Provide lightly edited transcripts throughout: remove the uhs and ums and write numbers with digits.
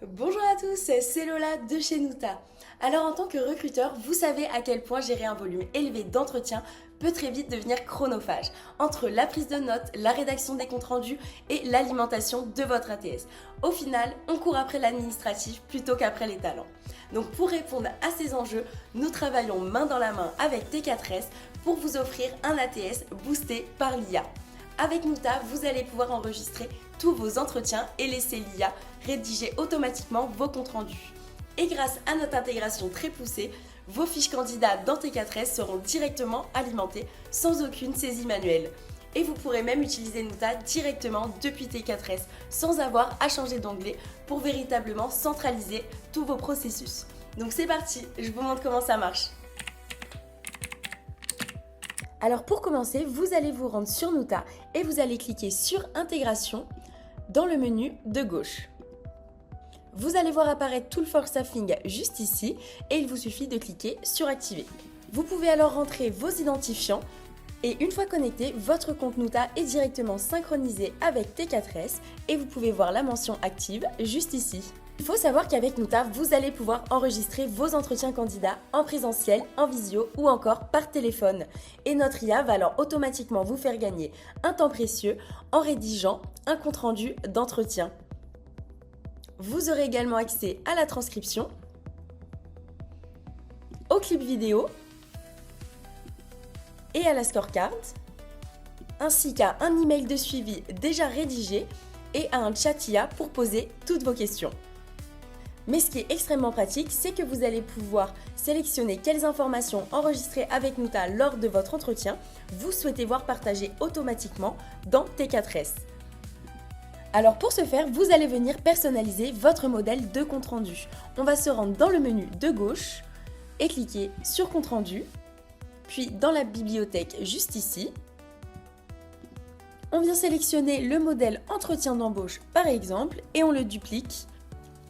Bonjour à tous, c'est Lola de chez Nuta. Alors en tant que recruteur, vous savez à quel point gérer un volume élevé d'entretien peut très vite devenir chronophage, entre la prise de notes, la rédaction des comptes rendus et l'alimentation de votre ATS. Au final, on court après l'administratif plutôt qu'après les talents. Donc pour répondre à ces enjeux, nous travaillons main dans la main avec T4S pour vous offrir un ATS boosté par l'IA. Avec Nuta, vous allez pouvoir enregistrer tous vos entretiens et laisser l'IA rédiger automatiquement vos comptes rendus. Et grâce à notre intégration très poussée, vos fiches candidats dans T4S seront directement alimentées sans aucune saisie manuelle. Et vous pourrez même utiliser Nuta directement depuis T4S sans avoir à changer d'onglet pour véritablement centraliser tous vos processus. Donc c'est parti, je vous montre comment ça marche. Alors pour commencer, vous allez vous rendre sur Nuta et vous allez cliquer sur Intégration dans le menu de gauche. Vous allez voir apparaître tout le Staffing juste ici et il vous suffit de cliquer sur Activer. Vous pouvez alors rentrer vos identifiants et une fois connecté, votre compte Nuta est directement synchronisé avec T4S et vous pouvez voir la mention active juste ici. Il faut savoir qu'avec Nuta, vous allez pouvoir enregistrer vos entretiens candidats en présentiel, en visio ou encore par téléphone. Et notre IA va alors automatiquement vous faire gagner un temps précieux en rédigeant un compte-rendu d'entretien. Vous aurez également accès à la transcription, au clip vidéo et à la scorecard, ainsi qu'à un email de suivi déjà rédigé et à un chat IA pour poser toutes vos questions. Mais ce qui est extrêmement pratique, c'est que vous allez pouvoir sélectionner quelles informations enregistrées avec Nuta lors de votre entretien vous souhaitez voir partager automatiquement dans T4S. Alors pour ce faire, vous allez venir personnaliser votre modèle de compte rendu. On va se rendre dans le menu de gauche et cliquer sur compte rendu, puis dans la bibliothèque juste ici. On vient sélectionner le modèle entretien d'embauche par exemple et on le duplique.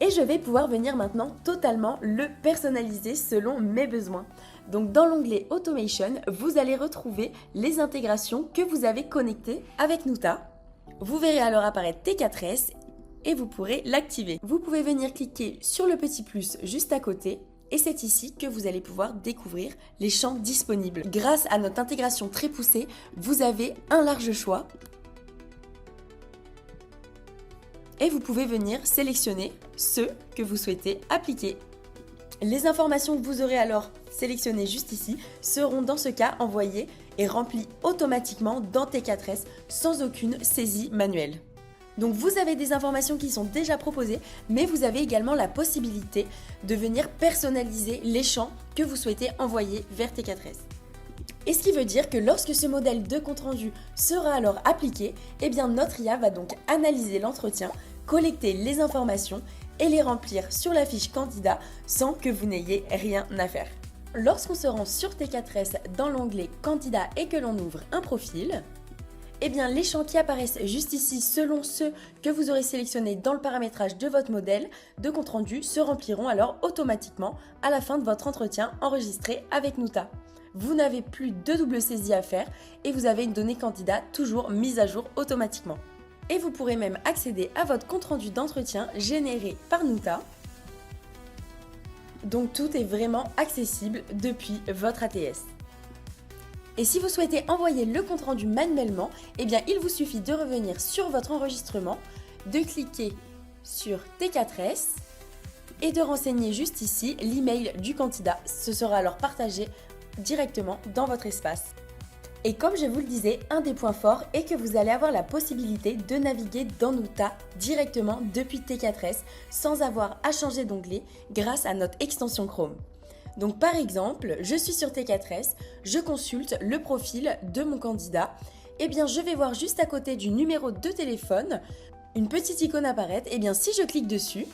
Et je vais pouvoir venir maintenant totalement le personnaliser selon mes besoins. Donc dans l'onglet Automation, vous allez retrouver les intégrations que vous avez connectées avec Nuta. Vous verrez alors apparaître T4S et vous pourrez l'activer. Vous pouvez venir cliquer sur le petit plus juste à côté et c'est ici que vous allez pouvoir découvrir les champs disponibles. Grâce à notre intégration très poussée, vous avez un large choix. Et vous pouvez venir sélectionner ceux que vous souhaitez appliquer. Les informations que vous aurez alors sélectionnées juste ici seront dans ce cas envoyées et remplies automatiquement dans T4S sans aucune saisie manuelle. Donc vous avez des informations qui sont déjà proposées, mais vous avez également la possibilité de venir personnaliser les champs que vous souhaitez envoyer vers T4S. Et ce qui veut dire que lorsque ce modèle de compte rendu sera alors appliqué, eh bien notre IA va donc analyser l'entretien, collecter les informations et les remplir sur la fiche candidat sans que vous n'ayez rien à faire. Lorsqu'on se rend sur T4S dans l'onglet candidat et que l'on ouvre un profil, eh bien les champs qui apparaissent juste ici selon ceux que vous aurez sélectionnés dans le paramétrage de votre modèle de compte rendu se rempliront alors automatiquement à la fin de votre entretien enregistré avec Nuta. Vous n'avez plus de double saisie à faire et vous avez une donnée candidat toujours mise à jour automatiquement. Et vous pourrez même accéder à votre compte-rendu d'entretien généré par Nuta. Donc tout est vraiment accessible depuis votre ATS. Et si vous souhaitez envoyer le compte-rendu manuellement, eh bien il vous suffit de revenir sur votre enregistrement, de cliquer sur T4S et de renseigner juste ici l'email du candidat. Ce sera alors partagé directement dans votre espace. Et comme je vous le disais, un des points forts est que vous allez avoir la possibilité de naviguer dans Nuta directement depuis T4S sans avoir à changer d'onglet grâce à notre extension Chrome. Donc par exemple, je suis sur T4S, je consulte le profil de mon candidat, et bien je vais voir juste à côté du numéro de téléphone une petite icône apparaître, et bien si je clique dessus,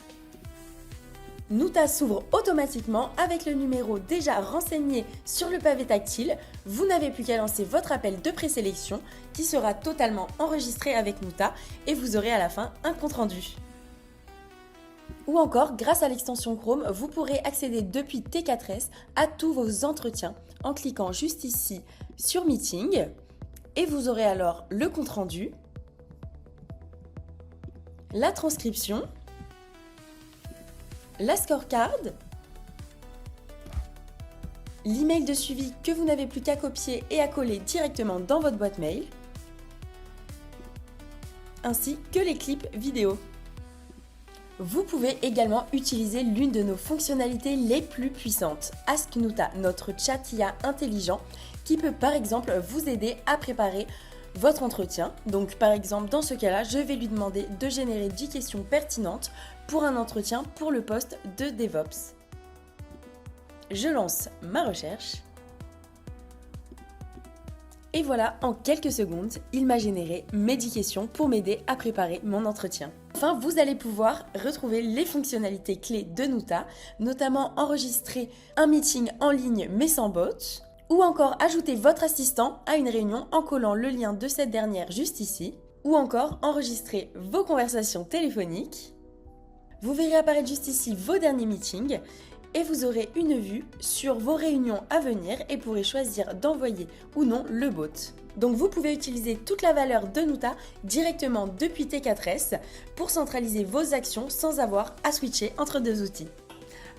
Nuta s'ouvre automatiquement avec le numéro déjà renseigné sur le pavé tactile. Vous n'avez plus qu'à lancer votre appel de présélection qui sera totalement enregistré avec Nuta et vous aurez à la fin un compte rendu. Ou encore, grâce à l'extension Chrome, vous pourrez accéder depuis T4S à tous vos entretiens en cliquant juste ici sur Meeting et vous aurez alors le compte rendu, la transcription la scorecard, l'email de suivi que vous n'avez plus qu'à copier et à coller directement dans votre boîte mail, ainsi que les clips vidéo. Vous pouvez également utiliser l'une de nos fonctionnalités les plus puissantes, Ask Nuta, notre chat IA intelligent qui peut par exemple vous aider à préparer votre entretien. Donc par exemple dans ce cas-là, je vais lui demander de générer 10 questions pertinentes pour un entretien pour le poste de DevOps. Je lance ma recherche. Et voilà, en quelques secondes, il m'a généré mes 10 questions pour m'aider à préparer mon entretien. Enfin, vous allez pouvoir retrouver les fonctionnalités clés de Nuta, notamment enregistrer un meeting en ligne mais sans bot, ou encore ajouter votre assistant à une réunion en collant le lien de cette dernière juste ici, ou encore enregistrer vos conversations téléphoniques. Vous verrez apparaître juste ici vos derniers meetings et vous aurez une vue sur vos réunions à venir et pourrez choisir d'envoyer ou non le bot. Donc vous pouvez utiliser toute la valeur de Nuta directement depuis T4S pour centraliser vos actions sans avoir à switcher entre deux outils.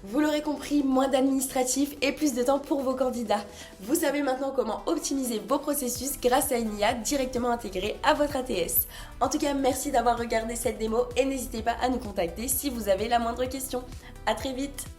Vous l'aurez compris, moins d'administratif et plus de temps pour vos candidats. Vous savez maintenant comment optimiser vos processus grâce à une IA directement intégrée à votre ATS. En tout cas, merci d'avoir regardé cette démo et n'hésitez pas à nous contacter si vous avez la moindre question. À très vite!